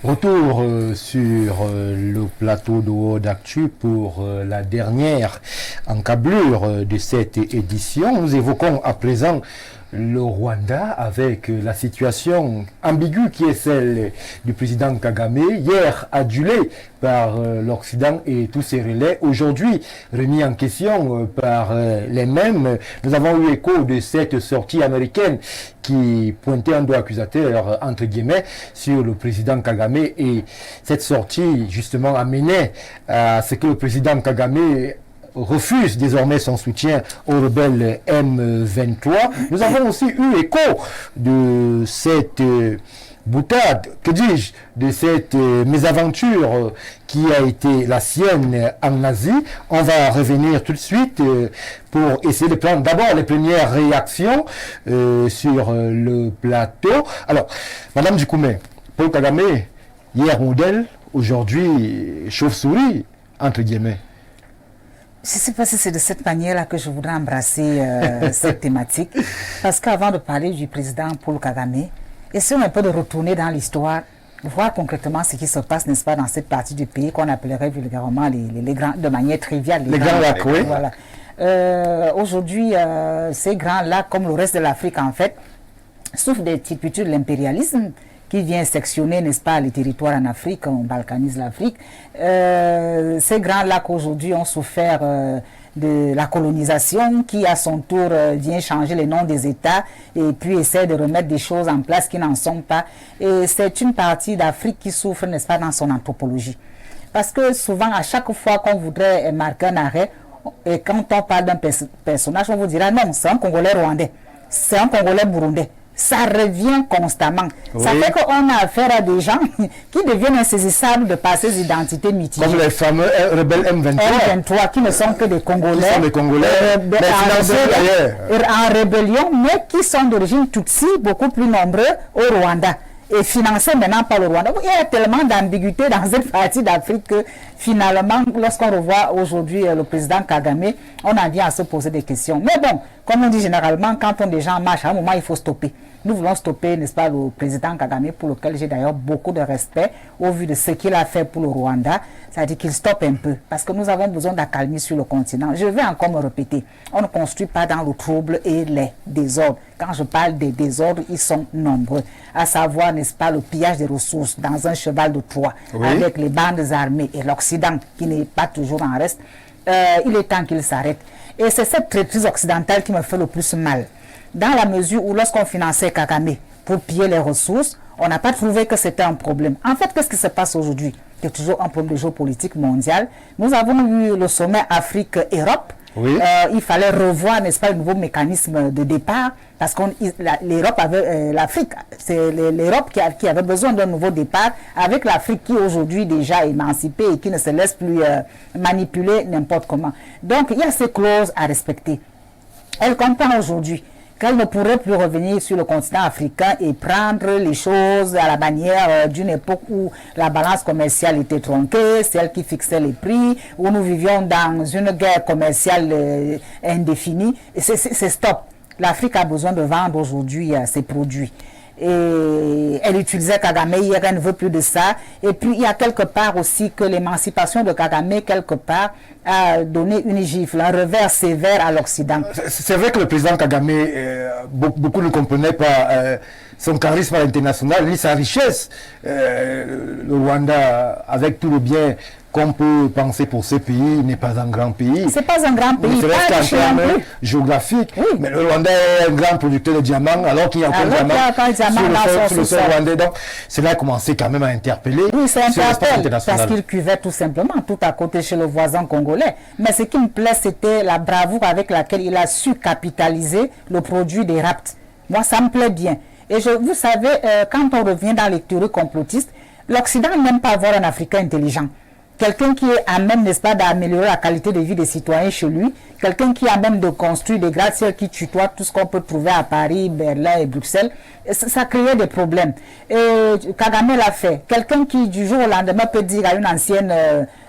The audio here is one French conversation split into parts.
Retour sur le plateau de Haut d'Actu pour la dernière encablure de cette édition. Nous évoquons à présent le Rwanda avec la situation ambiguë qui est celle du président Kagame, hier adulé par l'Occident et tous ses relais, aujourd'hui remis en question par les mêmes. Nous avons eu écho de cette sortie américaine qui pointait un doigt accusateur, entre guillemets, sur le président Kagame, et cette sortie justement amenait à ce que le président Kagame refuse désormais son soutien aux rebelles M23. Nous avons aussi eu écho de cette boutade, que dis-je, de cette mésaventure qui a été la sienne en Asie. On va revenir tout de suite pour essayer de prendre d'abord les premières réactions sur le plateau. Alors, Madame Dikoumé, Paul Kagame, hier modèle, aujourd'hui chauve-souris, entre guillemets. Je ne sais pas si c'est de cette manière-là que je voudrais embrasser cette thématique. Parce qu'avant de parler du président Paul Kagame, essayons un peu de retourner dans l'histoire, voir concrètement ce qui se passe, n'est-ce pas, dans cette partie du pays qu'on appellerait vulgairement les grands, de manière triviale. Les grands lacs, oui. Voilà. Aujourd'hui, ces grands lacs, comme le reste de l'Afrique en fait, souffrent des turpitudes de l'impérialisme qui vient sectionner, n'est-ce pas, les territoires en Afrique, on balkanise l'Afrique. Ces grands lacs aujourd'hui ont souffert de la colonisation qui à son tour vient changer les noms des États et puis essaie de remettre des choses en place qui n'en sont pas. Et c'est une partie d'Afrique qui souffre, n'est-ce pas, dans son anthropologie. Parce que souvent, à chaque fois qu'on voudrait marquer un arrêt, et quand on parle d'un personnage, on vous dira non, c'est un Congolais rwandais, c'est un Congolais burundais. Ça revient constamment. Oui. Ça fait qu'on a affaire à des gens qui deviennent insaisissables de par ces identités mythiques. Comme les fameux rebelles M23. M23 qui ne sont que des Congolais. Qui sont des Congolais, en rébellion, mais qui sont d'origine Tutsi, beaucoup plus nombreux au Rwanda. Et financés maintenant par le Rwanda. Il y a tellement d'ambiguïté dans cette partie d'Afrique que finalement, lorsqu'on revoit aujourd'hui le président Kagame, on en vient à se poser des questions. Mais bon, comme on dit généralement, quand on est déjà en marche, à un moment, il faut stopper. Nous voulons stopper, n'est-ce pas, le président Kagame, pour lequel j'ai d'ailleurs beaucoup de respect au vu de ce qu'il a fait pour le Rwanda. C'est-à-dire qu'il stoppe un peu, parce que nous avons besoin d'accalmie sur le continent. Je vais encore me répéter, on ne construit pas dans le trouble et les désordres. Quand je parle des désordres, ils sont nombreux. À savoir, n'est-ce pas, le pillage des ressources dans un cheval de Troie, oui, avec les bandes armées et l'Occident qui n'est pas toujours en reste. Il est temps qu'il s'arrête. Et c'est cette traîtrise occidentale qui me fait le plus mal. Dans la mesure où lorsqu'on finançait Kagame pour piller les ressources, on n'a pas trouvé que c'était un problème. En fait, qu'est-ce qui se passe aujourd'hui? C'est toujours un problème de géopolitique mondiale. Nous avons eu le sommet Afrique-Europe. Oui. Il fallait revoir, n'est-ce pas, le nouveau mécanisme de départ, parce que l'Europe avait, l'Afrique, c'est l'Europe qui avait besoin d'un nouveau départ, avec l'Afrique qui aujourd'hui déjà émancipée et qui ne se laisse plus manipuler n'importe comment. Donc il y a ces clauses à respecter. Elle comprend aujourd'hui qu'elle ne pourrait plus revenir sur le continent africain et prendre les choses à la manière d'une époque où la balance commerciale était tronquée, celle qui fixait les prix, où nous vivions dans une guerre commerciale indéfinie. C'est stop. L'Afrique a besoin de vendre aujourd'hui ses produits. Et elle utilisait Kagame, hier elle ne veut plus de ça. Et puis il y a quelque part aussi que l'émancipation de Kagame, quelque part, a donné une gifle, un revers sévère à l'Occident. C'est vrai que le président Kagame, beaucoup ne comprenaient pas son charisme à l'international, ni sa richesse. Le Rwanda, avec tout le bien qu'on peut penser pour ce pays, n'est pas un grand pays. C'est pas un grand pays. C'est reste en termes géographiques. Oui. Mais le Rwanda est un grand producteur de diamants, alors qu'il y a aucun diamant sur le sol rwandais. Donc, cela a commencé quand même à interpeller. Oui, c'est interpellé parce qu'il cuvait tout simplement tout à côté chez le voisin congolais. Mais ce qui me plaît, c'était la bravoure avec laquelle il a su capitaliser le produit des rapts. Moi, ça me plaît bien. Et vous savez, quand on revient dans les théories complotistes, l'Occident n'aime pas voir un Africain intelligent. Quelqu'un qui est à même, n'est-ce pas, d'améliorer la qualité de vie des citoyens chez lui, quelqu'un qui est à même de construire des gratte-ciels qui tutoient tout ce qu'on peut trouver à Paris, Berlin et Bruxelles, ça créait des problèmes. Et Kagame l'a fait. Quelqu'un qui, du jour au lendemain, peut dire à une ancienne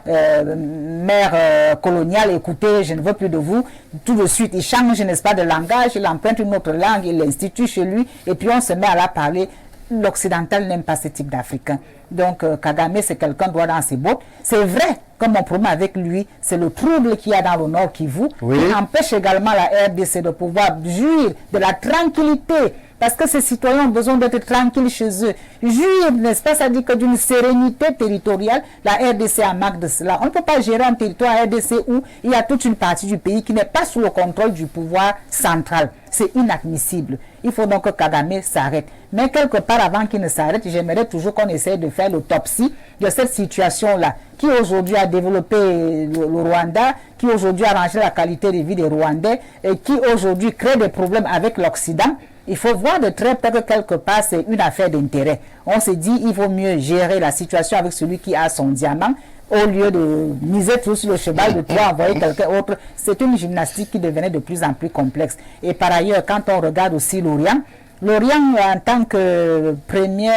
mère coloniale, écoutez, je ne veux plus de vous, tout de suite, il change, n'est-ce pas, de langage, il emprunte une autre langue, il l'institue chez lui, et puis on se met à la parler. l'occidental n'aime pas ce type d'Africain. Donc Kagame, c'est quelqu'un droit dans ses bottes. C'est vrai, comme mon problème avec lui, c'est le trouble qu'il y a dans le Nord Kivu, qui empêche également la RDC de pouvoir jouir de la tranquillité. Parce que ces citoyens ont besoin d'être tranquilles chez eux. Jouir, n'est-ce pas, ça dit que d'une sérénité territoriale, la RDC a marque de cela. On ne peut pas gérer un territoire RDC où il y a toute une partie du pays qui n'est pas sous le contrôle du pouvoir central. C'est inadmissible. Il faut donc que Kagame s'arrête. Mais quelque part avant qu'il ne s'arrête, j'aimerais toujours qu'on essaye de faire l'autopsie de cette situation-là, qui aujourd'hui a développé le Rwanda, qui aujourd'hui a arrangé la qualité de vie des Rwandais, et qui aujourd'hui crée des problèmes avec l'Occident. Il faut voir de très près que quelque part c'est une affaire d'intérêt. On se dit il vaut mieux gérer la situation avec celui qui a son diamant au lieu de miser tout sur le cheval de toi envoyer quelqu'un autre. C'est une gymnastique qui devenait de plus en plus complexe. Et par ailleurs, quand on regarde aussi l'Orient en tant que premier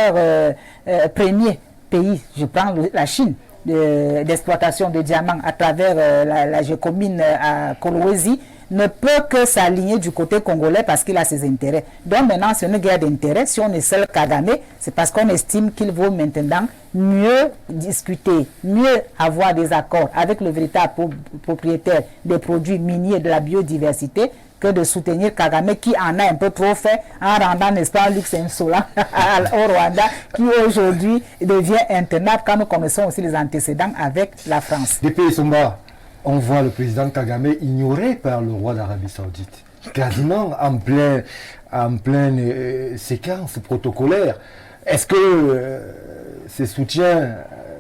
pays, je prends la Chine, d'exploitation de diamants à travers la Gécomine à Kolwezi, ne peut que s'aligner du côté congolais parce qu'il a ses intérêts. Donc maintenant, c'est une guerre d'intérêts. Si on est seul Kagame, c'est parce qu'on estime qu'il vaut maintenant mieux discuter, mieux avoir des accords avec le véritable propriétaire des produits miniers de la biodiversité que de soutenir Kagame qui en a un peu trop fait en rendant, n'est-ce pas, un luxe insolent au Rwanda qui aujourd'hui devient intenable quand nous connaissons aussi les antécédents avec la France. Depuis Somba, on voit le président Kagame ignoré par le roi d'Arabie Saoudite, quasiment en pleine séquence protocolaire. Est-ce que ces soutiens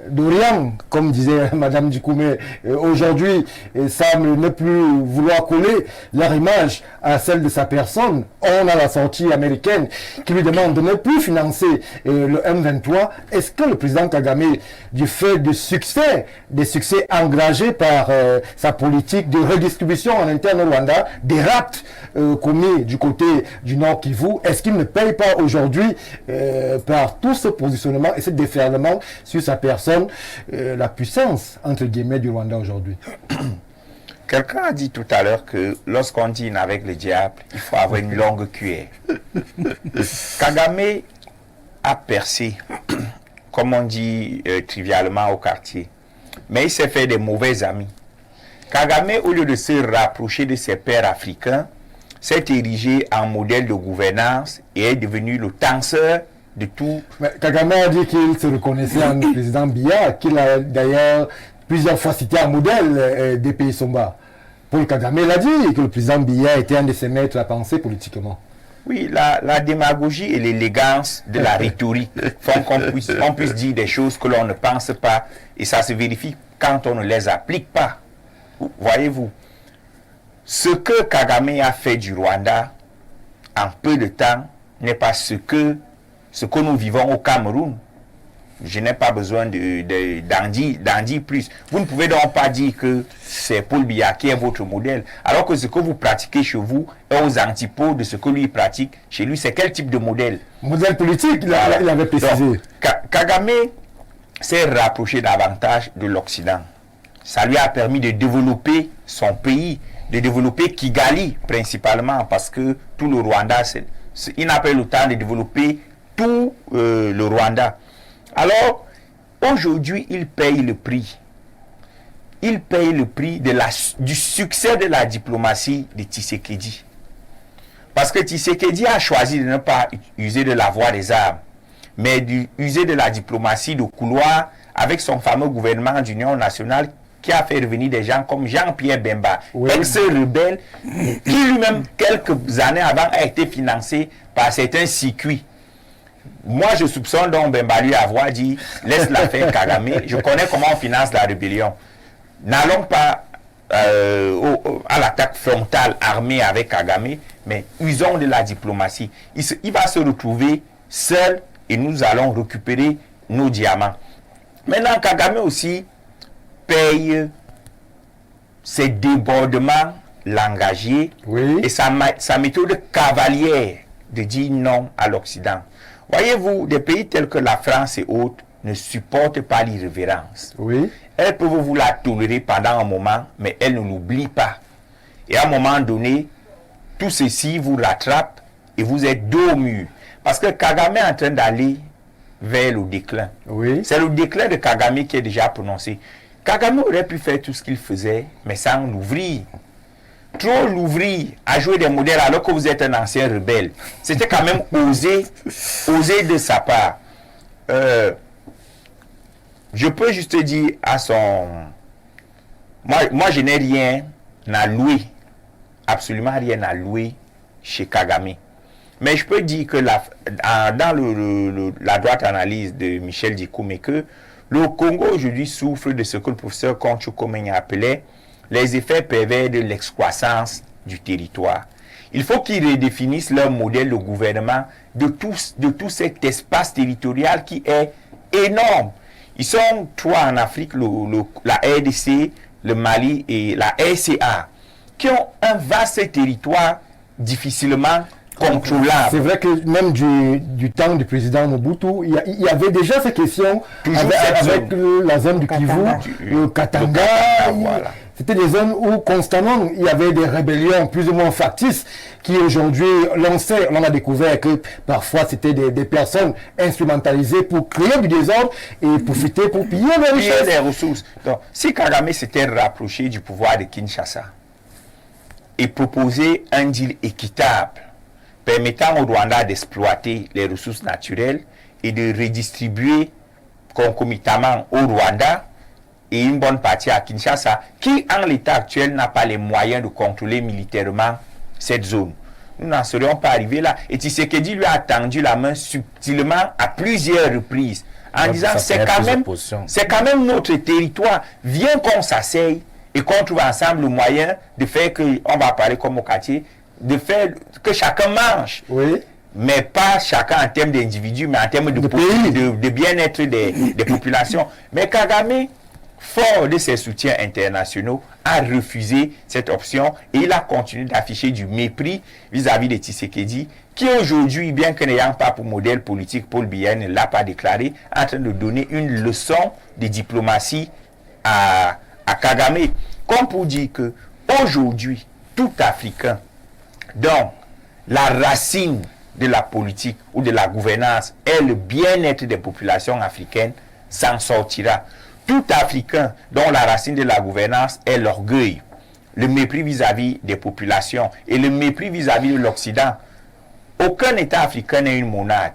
d'Orient, comme disait Madame Dikoumé, aujourd'hui semblent ne plus vouloir coller leur image à celle de sa personne? On a la sortie américaine qui lui demande de ne plus financer le M23. Est-ce que le président Kagame, du fait des succès engagés par sa politique de redistribution en interne au Rwanda, des rapts commis du côté du Nord Kivu, est-ce qu'il ne paye pas aujourd'hui par tout ce positionnement et ce déferlement sur sa personne la puissance, entre guillemets, du Rwanda aujourd'hui? Quelqu'un a dit tout à l'heure que lorsqu'on dîne avec le diable, il faut avoir une longue cuillère. Kagame a percé, comme on dit trivialement au quartier, mais il s'est fait des mauvais amis. Kagame, au lieu de se rapprocher de ses pairs africains, s'est érigé en modèle de gouvernance et est devenu le tenseur de tout. Mais Kagame a dit qu'il se reconnaissait en président Biya, qu'il a d'ailleurs plusieurs fois cité un modèle des pays Somba. Paul Kagame l'a dit, que le président Biya était un de ses maîtres à penser politiquement. Oui, la démagogie et l'élégance de la rhétorique font qu'on puisse dire des choses que l'on ne pense pas, et ça se vérifie quand on ne les applique pas. Voyez-vous, ce que Kagame a fait du Rwanda en peu de temps n'est pas ce que nous vivons au Cameroun. Je n'ai pas besoin d'en dire plus. Vous ne pouvez donc pas dire que c'est Paul Biya qui est votre modèle, alors que ce que vous pratiquez chez vous est aux antipodes de ce que lui pratique chez lui. C'est quel type de modèle? Modèle politique, il avait précisé. Donc, Kagame s'est rapproché davantage de l'Occident. Ça lui a permis de développer son pays, de développer Kigali principalement, parce que tout le Rwanda, il n'a pas eu le temps de développer tout le Rwanda. Alors, aujourd'hui, il paye le prix. Il paye le prix du succès de la diplomatie de Tshisekedi. Parce que Tshisekedi a choisi de ne pas user de la voie des armes, mais d'user de la diplomatie de couloir avec son fameux gouvernement d'union nationale qui a fait revenir des gens comme Jean-Pierre Bemba, ex-rebelle, qui lui-même, quelques années avant, a été financé par certains circuits. Moi, je soupçonne donc Bemba lui avoir dit « Laisse la faire Kagame, je connais comment on finance la rébellion. N'allons pas à l'attaque frontale armée avec Kagame, mais usons de la diplomatie. Il va se retrouver seul et nous allons récupérer nos diamants. » Maintenant, Kagame aussi paye ses débordements langagiers et sa méthode cavalière de dire non à l'Occident. Voyez-vous, des pays tels que la France et autres ne supportent pas l'irrévérence. Elles peuvent vous la tolérer pendant un moment, mais elles ne l'oublient pas. Et à un moment donné, tout ceci vous rattrape et vous êtes dos au mur. Parce que Kagame est en train d'aller vers le déclin. Oui. C'est le déclin de Kagame qui est déjà prononcé. Kagame aurait pu faire tout ce qu'il faisait, mais sans l'ouvrir. Trop l'ouvrir, à jouer des modèles alors que vous êtes un ancien rebelle. C'était quand même osé de sa part. Je peux juste dire à son... Moi, je n'ai rien à louer, absolument rien à louer chez Kagame. Mais je peux dire que dans la droite analyse de Michel Dikoumé, que le Congo aujourd'hui souffre de ce que le professeur Concho Komenya appelait les effets pervers de l'excroissance du territoire. Il faut qu'ils redéfinissent leur modèle de gouvernement de tout cet espace territorial qui est énorme. Ils sont trois en Afrique, la RDC, le Mali et la RCA, qui ont un vaste territoire difficilement contrôlable. C'est vrai que même du temps du président Mobutu, il y avait déjà ces questions avec la zone du Kivu, le Katanga. Voilà. C'était des zones où constamment il y avait des rébellions plus ou moins factices qui aujourd'hui lançaient. On a découvert que parfois c'était des personnes instrumentalisées pour créer du désordre et profiter pour piller les ressources. Donc, si Kagame s'était rapproché du pouvoir de Kinshasa et proposé un deal équitable permettant au Rwanda d'exploiter les ressources naturelles et de redistribuer concomitamment au Rwanda et une bonne partie à Kinshasa, qui en l'état actuel n'a pas les moyens de contrôler militairement cette zone. Nous n'en serions pas arrivés là. Et Tshisekedi lui a tendu la main subtilement à plusieurs reprises, en disant c'est quand même notre territoire, viens qu'on s'asseye et qu'on trouve ensemble le moyen de faire que, on va parler comme au quartier, de faire que chacun mange. Oui. Mais pas chacun en termes d'individus, mais en termes de bien-être des populations. Mais Kagame, fort de ses soutiens internationaux, a refusé cette option et il a continué d'afficher du mépris vis-à-vis de Tshisekedi, qui aujourd'hui, bien que n'ayant pas pour modèle politique Paul Biya ne l'a pas déclaré, est en train de donner une leçon de diplomatie à Kagame. Comme pour dire que aujourd'hui, tout Africain, dont la racine de la politique ou de la gouvernance est le bien-être des populations africaines, s'en sortira. Tout Africain dont la racine de la gouvernance est l'orgueil, le mépris vis-à-vis des populations et le mépris vis-à-vis de l'Occident. Aucun État africain n'est une monade.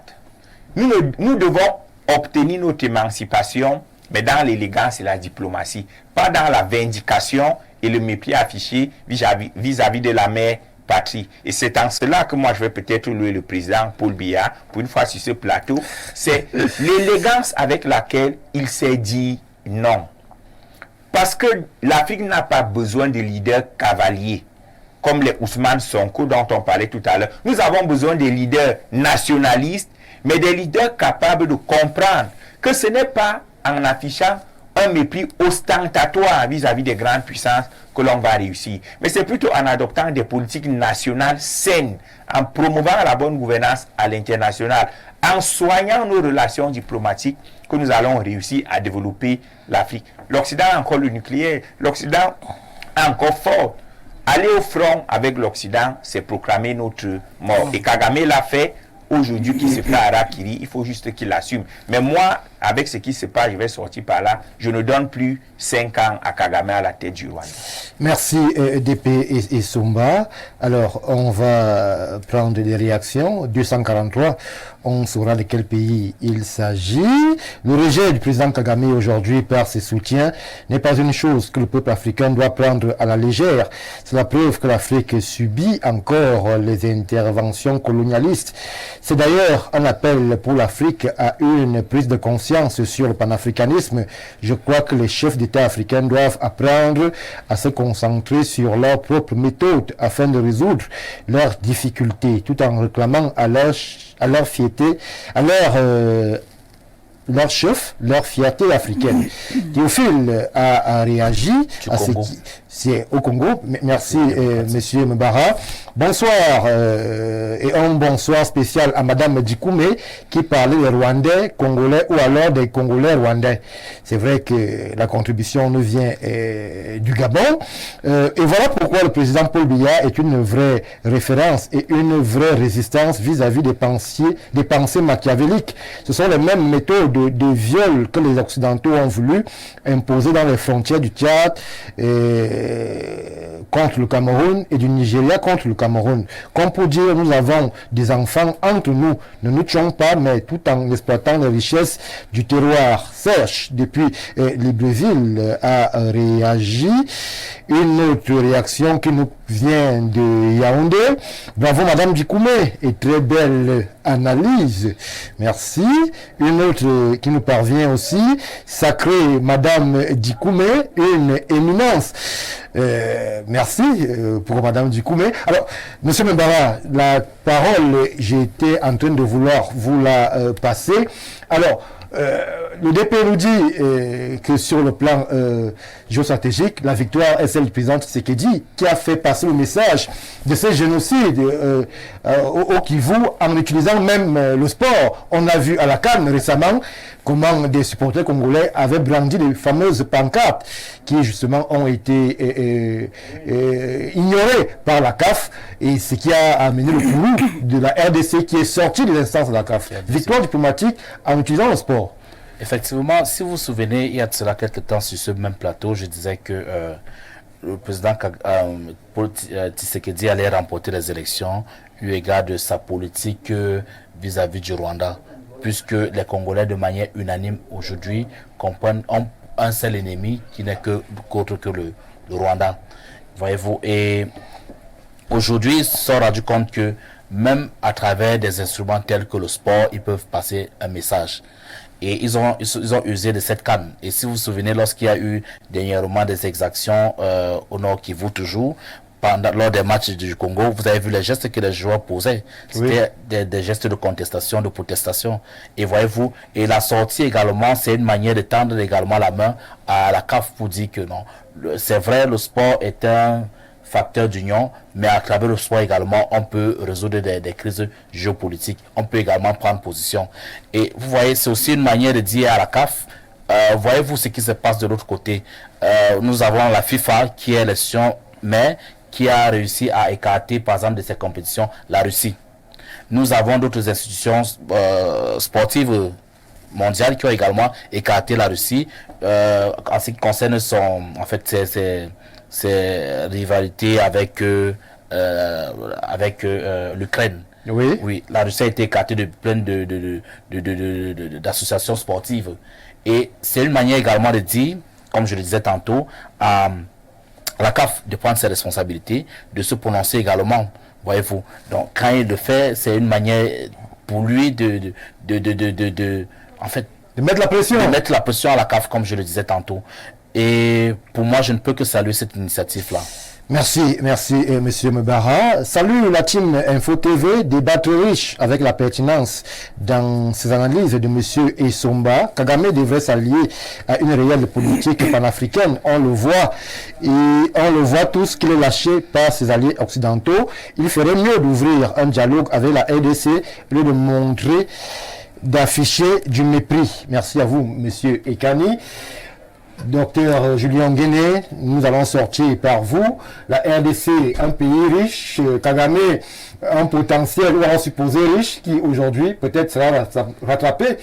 Nous devons obtenir notre émancipation, mais dans l'élégance et la diplomatie, pas dans la vindication et le mépris affiché vis-à-vis de la mère patrie. Et c'est en cela que moi je vais peut-être louer le président Paul Biya, pour une fois sur ce plateau, c'est l'élégance avec laquelle il s'est dit non. Parce que l'Afrique n'a pas besoin de leaders cavaliers, comme les Ousmane Sonko dont on parlait tout à l'heure. Nous avons besoin de leaders nationalistes, mais des leaders capables de comprendre que ce n'est pas en affichant un mépris ostentatoire vis-à-vis des grandes puissances que l'on va réussir. Mais c'est plutôt en adoptant des politiques nationales saines, en promouvant la bonne gouvernance à l'international, en soignant nos relations diplomatiques que nous allons réussir à développer l'Afrique. L'Occident a encore le nucléaire, l'Occident a encore fort. Aller au front avec l'Occident, c'est proclamer notre mort. Et Kagame l'a fait. Aujourd'hui, qui se fait à Harakiri, il faut juste qu'il l'assume. Mais moi, avec ce qui se passe, je vais sortir par là. Je ne donne plus 5 ans à Kagame à la tête du Rwanda. Merci DP et Sumba. Alors, on va prendre des réactions. 243, on saura de quel pays il s'agit. Le rejet du président Kagame aujourd'hui par ses soutiens n'est pas une chose que le peuple africain doit prendre à la légère. C'est la preuve que l'Afrique subit encore les interventions colonialistes. C'est d'ailleurs un appel pour l'Afrique à une prise de conscience sur le panafricanisme. Je crois que les chefs d'État africains doivent apprendre à se concentrer sur leur propre méthode afin de résoudre leurs difficultés, tout en réclamant à leur fierté, leur chef, leur fierté africaine. Théophile a réagi à ce qui... C'est au Congo. Merci, Monsieur Mbara. Bonsoir et un bonsoir spécial à Madame Dikoumé qui parlait des Rwandais, Congolais ou alors des Congolais Rwandais. C'est vrai que la contribution nous vient du Gabon. Et voilà pourquoi le président Paul Biya est une vraie référence et une vraie résistance vis-à-vis des pensées machiavéliques. Ce sont les mêmes méthodes de viol que les Occidentaux ont voulu imposer dans les frontières du Tchad contre le Cameroun et du Nigeria contre le Cameroun. Comme pour dire, nous avons des enfants entre nous. Ne nous tuons pas, mais tout en exploitant les richesses du terroir. Serge, depuis Libreville, a réagi. Une autre réaction qui nous vient de Yaoundé. Bravo Madame Dikoumé, et très belle analyse. Merci. Une autre qui nous parvient aussi. Sacrée Madame Dikoumé, une éminence. Merci pour Madame Dikoumé. Alors, Monsieur Mbara, la parole, j'étais en train de vouloir vous la passer. Alors, le DP nous dit que sur le plan géostratégique, la victoire est celle du président Tshisekedi qui a fait passer le message de ces génocides au Kivu en utilisant même le sport. On a vu à la CAN récemment comment des supporters congolais avaient brandi les fameuses pancartes qui justement ont été ignorées par la CAF, et ce qui a amené le courroux de la RDC qui est sorti des instances de la CAF. Victoire diplomatique en utilisant le sport. Effectivement, si vous vous souvenez, il y a de cela quelques temps sur ce même plateau, je disais que le président Tshisekedi allait remporter les élections eu égard de sa politique vis-à-vis du Rwanda, puisque les Congolais de manière unanime aujourd'hui comprennent un seul ennemi qui n'est qu'autre que le Rwanda. Voyez-vous, et aujourd'hui, ils se sont rendus compte que même à travers des instruments tels que le sport, ils peuvent passer un message. Et ils ont usé de cette canne. Et si vous vous souvenez, lorsqu'il y a eu dernièrement des exactions au Nord Kivu toujours, lors des matchs du Congo, vous avez vu les gestes que les joueurs posaient. C'était des gestes de contestation, de protestation. Et voyez-vous, et la sortie également, c'est une manière de tendre également la main à la CAF pour dire que non, c'est vrai, le sport est un facteur d'union, mais à travers le sport également, on peut résoudre des crises géopolitiques. On peut également prendre position. Et vous voyez, c'est aussi une manière de dire à la CAF, voyez-vous ce qui se passe de l'autre côté. Nous avons la FIFA qui est l'élection, mais qui a réussi à écarter, par exemple, de ces compétitions, la Russie. Nous avons d'autres institutions sportives mondiales qui ont également écarté la Russie en ce qui concerne ses rivalités avec l'Ukraine. Oui. Oui, la Russie a été écartée de plein d'associations sportives. Et c'est une manière également de dire, comme je le disais tantôt, à la CAF de prendre ses responsabilités, de se prononcer également, voyez-vous. Donc, quand il le fait, c'est une manière pour lui de mettre la pression. De mettre la pression à la CAF, comme je le disais tantôt. Et pour moi, je ne peux que saluer cette initiative-là. Merci, Monsieur Mbara. Salut la team Info TV, débat riche avec la pertinence dans ses analyses de Monsieur Essomba. Kagame devrait s'allier à une réelle politique panafricaine. On le voit, et on le voit tous qu'il est lâché par ses alliés occidentaux. Il ferait mieux d'ouvrir un dialogue avec la RDC au lieu de montrer, d'afficher du mépris. Merci à vous, Monsieur Ekani. Docteur Julien Guéné, nous allons sortir par vous. La RDC, un pays riche, Kagame, un potentiel ou un supposé riche qui aujourd'hui peut-être sera rattrapé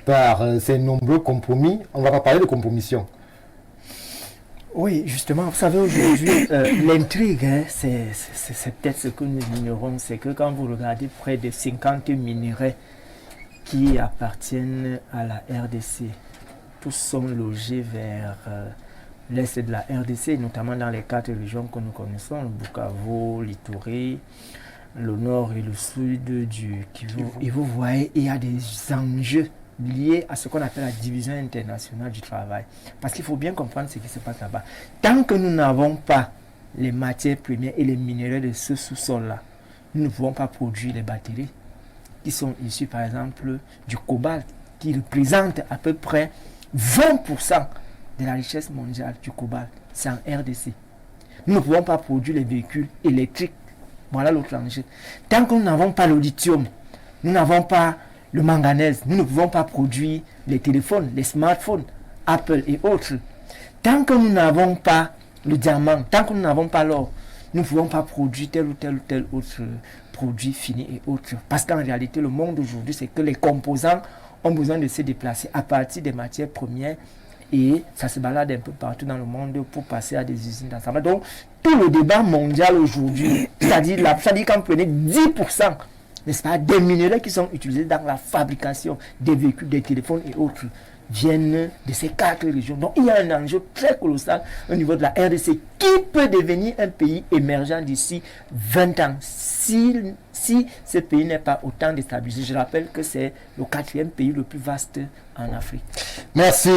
par ces nombreux compromis. On va pas parler de compromission. Oui, justement, vous savez, aujourd'hui, l'intrigue, hein, c'est peut-être ce que nous ignorons, c'est que quand vous regardez près de 50 minéraux qui appartiennent à la RDC, tous sont logés vers l'est de la RDC, notamment dans les 4 régions que nous connaissons, le Bukavu, l'Ituri, le nord et le sud du Kivu. Et vous voyez, il y a des enjeux liés à ce qu'on appelle la division internationale du travail. Parce qu'il faut bien comprendre ce qui se passe là-bas. Tant que nous n'avons pas les matières premières et les minéraux de ce sous-sol-là, nous ne pouvons pas produire les batteries qui sont issues, par exemple, du cobalt, qui représente à peu près 20% de la richesse mondiale du cobalt, c'est en RDC. Nous ne pouvons pas produire les véhicules électriques. Voilà l'autre enjeu. Tant que nous n'avons pas le lithium, nous n'avons pas le manganèse, nous ne pouvons pas produire les téléphones, les smartphones, Apple et autres. Tant que nous n'avons pas le diamant, tant que nous n'avons pas l'or, nous ne pouvons pas produire tel ou tel autre produit fini et autres. Parce qu'en réalité, le monde aujourd'hui, c'est que les composants ont besoin de se déplacer à partir des matières premières et ça se balade un peu partout dans le monde pour passer à des usines d'ensemble. Donc, tout le débat mondial aujourd'hui, c'est-à-dire quand vous prenez 10%, n'est-ce pas, des minéraux qui sont utilisés dans la fabrication des véhicules, des téléphones et autres, viennent de ces 4 régions. Donc, il y a un enjeu très colossal au niveau de la RDC qui peut devenir un pays émergent d'ici 20 ans. Si ce pays n'est pas autant déstabilisé, je rappelle que c'est le 4e pays le plus vaste en Afrique. Merci,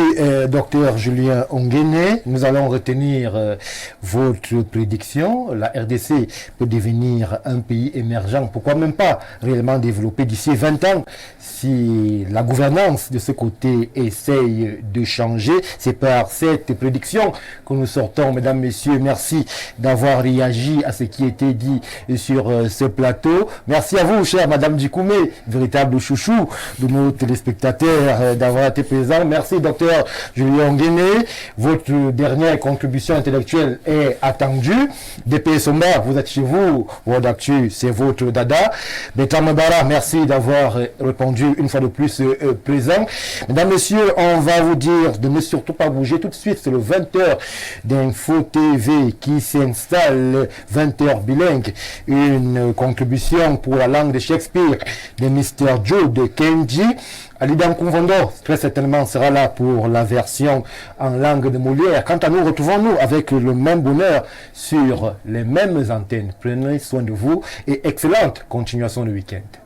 docteur Julien Onguéné. Nous allons retenir votre prédiction. La RDC peut devenir un pays émergent, pourquoi même pas réellement développé d'ici 20 ans si la gouvernance de ce côté essaye de changer. C'est par cette prédiction que nous sortons, mesdames, messieurs. Merci d'avoir réagi à ce qui était dit sur ce plateau. Merci à vous, chère madame Dikoumé, véritable chouchou de nos téléspectateurs, d'avoir été présent. Merci, docteur Julien Onguéné. Votre dernière contribution intellectuelle est attendue. DP Somba, vous êtes chez vous. World Actu, c'est votre dada. Bertrand Mbara, merci d'avoir répondu une fois de plus présent. Mesdames, messieurs, on va vous dire de ne surtout pas bouger tout de suite. C'est le 20h d'Info TV qui s'installe, 20h bilingue. Une contribution pour la langue de Shakespeare de Mr. Joe de Kenji. Alidan Kumvondo, très certainement, sera là pour la version en langue de Molière. Quant à nous, retrouvons-nous avec le même bonheur sur les mêmes antennes. Prenez soin de vous et excellente continuation de week-end.